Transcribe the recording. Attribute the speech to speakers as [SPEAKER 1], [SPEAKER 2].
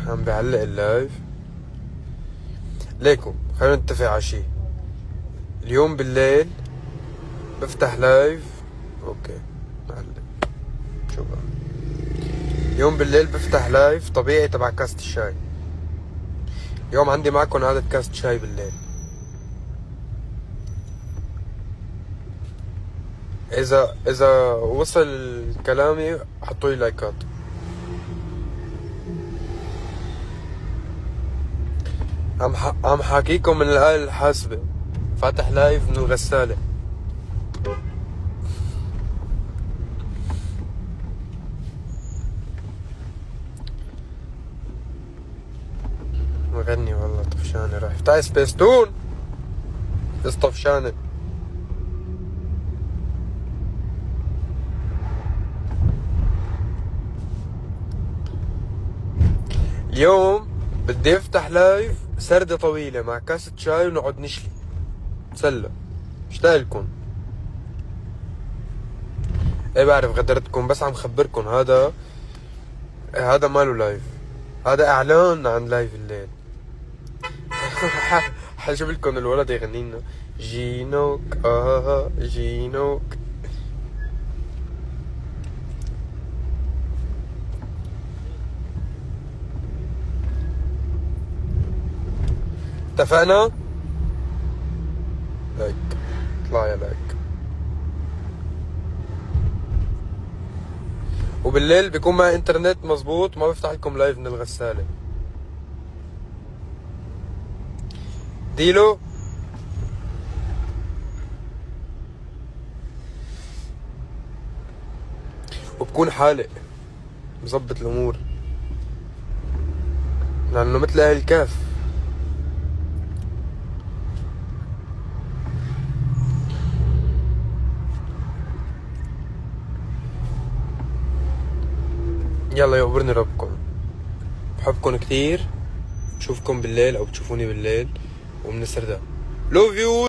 [SPEAKER 1] عم بعلق اللايف. ليكم خلينا نتفق على شي. اليوم بالليل بفتح لايف. اوكي معلق. شو بقى؟ اليوم بالليل بفتح لايف طبيعي تبع كاسة الشاي. اليوم عندي معكم عادة كاسة شاي بالليل. اذا وصل كلامي حطوا لي لايكات. عم حاكيكم من الآلة الحاسبة، فاتح لايف من الغسالة. مغني والله طفشانة، راح افتحي سبيستون بس طفشانة. اليوم بدي افتح لايف سردة طويلة مع كاسة شاي ونقعد نشلي نتسلى. مشتاق لكم. ايه بعرف غدرتكم، بس عم خبركم هذا ماله لايف، هذا اعلان عن لايف الليل. حجيب لكم الولد يغني لنا جينوك جينوك. اتفقنا؟ لايك، اطلع يا لايك. وبالليل بيكون معي انترنت مزبوط، ما بفتح لكم لايف من الغسالة. ديلو وبكون حالق مظبط الامور، لانه مثل اهل الكهف. يلا يقبرني ربكم. بحبكم كثير. بشوفكم بالليل او بتشوفوني بالليل ومن السرداب. لوف يو.